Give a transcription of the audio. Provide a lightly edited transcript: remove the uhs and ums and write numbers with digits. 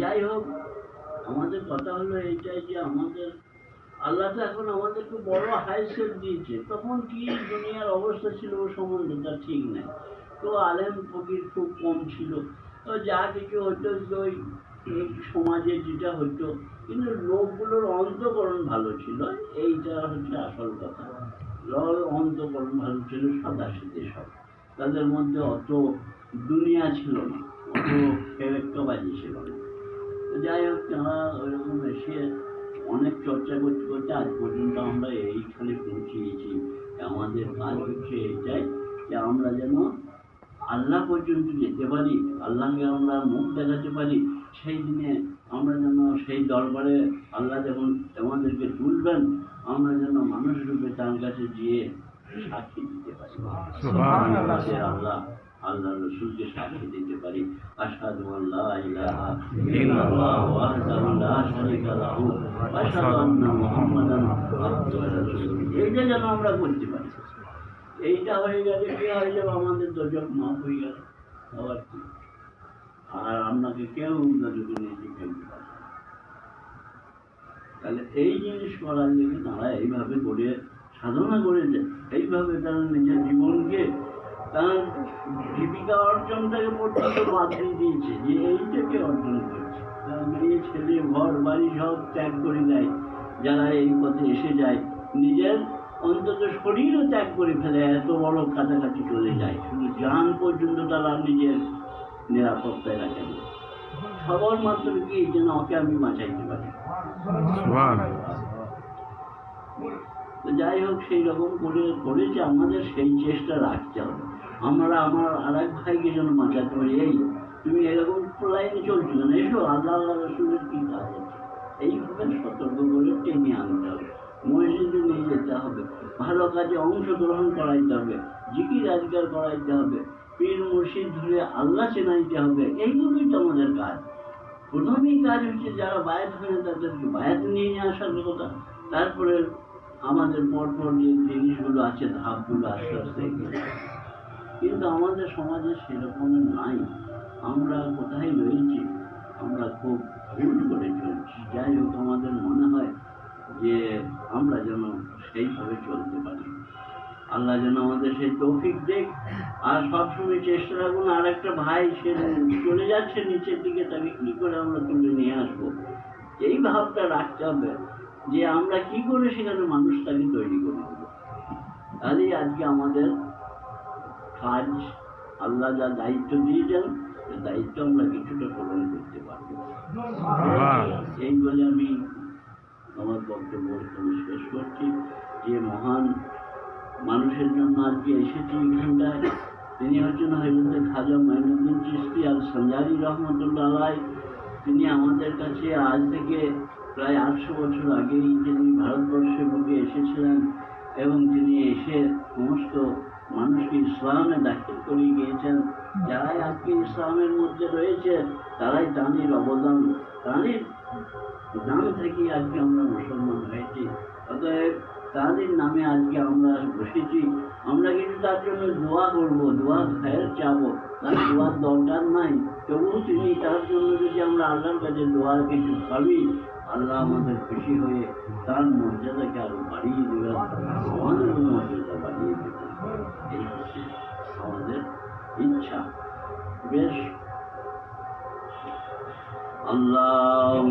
যাই হোক, আমাদের কথা হলো এইটাই যে আমাদের আল্লাহ তো এখন আমাদেরকে বড় হাইসেট দিয়েছে। তখন কি দুনিয়ার অবস্থা ছিল ও সম্বন্ধে তার ঠিক নেই। তো আলেম ফকির খুব কম ছিল। তো যা কিছু হতো ওই সমাজে যেটা হতো, কিন্তু লোকগুলোর অন্তঃকরণ ভালো ছিল। এইটা হচ্ছে আসল কথা। অন্তঃকরণ ভালো ছিল, সাদাসিধে সব। তাদের মধ্যে অত দুনিয়া ছিল না, অত ফেরেক্কাবাজি ছিল না। যাই হোক, তারা ওইরকম এসে অনেক চর্চা করতে করতে আজ পর্যন্ত আমরা এইখানে পৌঁছিয়েছি। আমাদের কাজ হচ্ছে এটাই যে আমরা যেন আল্লাহ পর্যন্ত যেতে পারি, আল্লাহকে আমরা মুখ দেখাতে পারি। সেই দিনে আমরা যেন সেই দরবারে আল্লাহ যখন আমাদেরকে তুলবেন, আমরা যেন মানুষ রূপে তার কাছে গিয়ে সাক্ষী দিতে পারি, আল্লাহ আল্লাহ রসুলকে সাক্ষী দিতে পারি। আশহাদু আল্লা ইলাহা ইল্লাল্লাহ ওয়াহদাহু লা শারীকা লাহু ওয়া আশহাদু আন্না মুহাম্মাদান আবদুহু ওয়া রাসূলুহু। এইটা যেন আমরা করতে পারি। এইটা হয়ে গেলে কি হয়ে যাবে, আমাদের দোজখ মাফ হয়ে গেল। আবার কি, আর আপনাকে কেউ দোজখে নিয়ে ফেলতে পারে। তাহলে এই জিনিস করার জন্য তারা এইভাবে করে সাধনা করেছে। এইভাবে তারা নিজের জীবনকে, তার জীবিকা অর্জনটাকে পর্যন্ত বাদ দিয়ে দিয়েছে, যে এইটাকে অর্জন করছে। তারা মেয়ে ছেলে ঘর বাড়ি সব ত্যাগ করে দেয়। যারা এই পথে এসে যায়, নিজের অন্তত শরীরও ত্যাগ করে ফেলে, এত বড় কাছাকাছি চলে যায়। শুধু জান পর্যন্ত তারা নিজের নিরাপত্তায় রাখে না। খবর মাত্র কি যেন ওকে আমি বাঁচাইতে পারি। তো যাই হোক, সেই রকম করেছে। আমাদের সেই চেষ্টা রাখতে হবে। আমরা আমার আর এক ভাইকে যেন বাঁচাতে পারি। এই তুমি এরকম লাইনে চলছো কেন, এসো, আল্লাহ রসুলের কি কাজ আছে। এইভাবে সতর্ক করে টেনে আনতে হবে, মসজিদে নিয়ে যেতে হবে, ভালো কাজে অংশগ্রহণ করাইতে হবে, জিকির আজকার করাইতে হবে, পীর মুর্শিদ ধরে আল্লাহ চেনাইতে হবে। এইগুলোই তো আমাদের কাজ। প্রথমেই কাজ হচ্ছে যারা বায়াত হয় তাদেরকে বায়াত নিয়ে আসার কথা। তারপরে আমাদের পরপর যে জিনিসগুলো আছে, ধাপগুলো আস্তে আস্তে। কিন্তু আমাদের সমাজে সেরকম নাই। আমরা কোথায় রয়েছি, আমরা খুব ভুল করে চলছি। যাই হোক, আমাদের মনে হয় যে আমরা যেন সেইভাবে চলতে পারি। আল্লাহ যেন আমাদের সেই তৌফিক দেখ। আর সবসময় চেষ্টা রাখুন, আর একটা ভাই সে চলে যাচ্ছে নিচের দিকে, তাকে কি করে আমরা তুলে নিয়ে আসবো, এই ভাবটা রাখতে হবে যে আমরা কি করে সেখানে মানুষটাকে তৈরি করে দেবো। তাহলেই আজকে আমাদের কাজ, আল্লাহ যা দায়িত্ব দিয়েছেন, দায়িত্ব আমরা কিছুটা পূরণ করতে পারবো। এই বলে আমি আমার বক্তব্য শেষ করছি। যে মহান মানুষের জন্য আজকে এসেছি এখানটায়, তিনি হচ্ছেন হযরত খাজা মাইনুদ্দিন চিশতি আল সঞ্জারি রহমতুল্লাহ আলাইহ। তিনি আমাদের কাছে আজ থেকে প্রায় 800 বছর আগেই তিনি ভারতবর্ষের বুকে এসেছিলেন, এবং তিনি এসে সমস্ত মানুষকে ইসলামে দাখিল করে গিয়েছেন। যারাই আজকে ইসলামের মধ্যে রয়েছে, তারাই তাঁর অবদান, তাঁর নাম থেকে আজকে আমরা মুসলমান হয়েছি। অতএব তাদের নামে আজকে আমরা বসেছি। আমরা কিন্তু তার জন্য দোয়া করবো, দোয়া খায়ের চাবো। তার দোয়ার দরকার নাই, তবুও তিনি তার জন্য যদি আমরা আল্লাহর কাছে দোয়ার কিছু পাবি, আল্লাহ আমাদের খুশি হয়ে তার মর্যাদাকে আরো বাড়িয়ে দেবেন, আমাদের মর্যাদা বাড়িয়ে দেবেন। এই হচ্ছে আমাদের ইচ্ছা। বেশ, আল্লাহ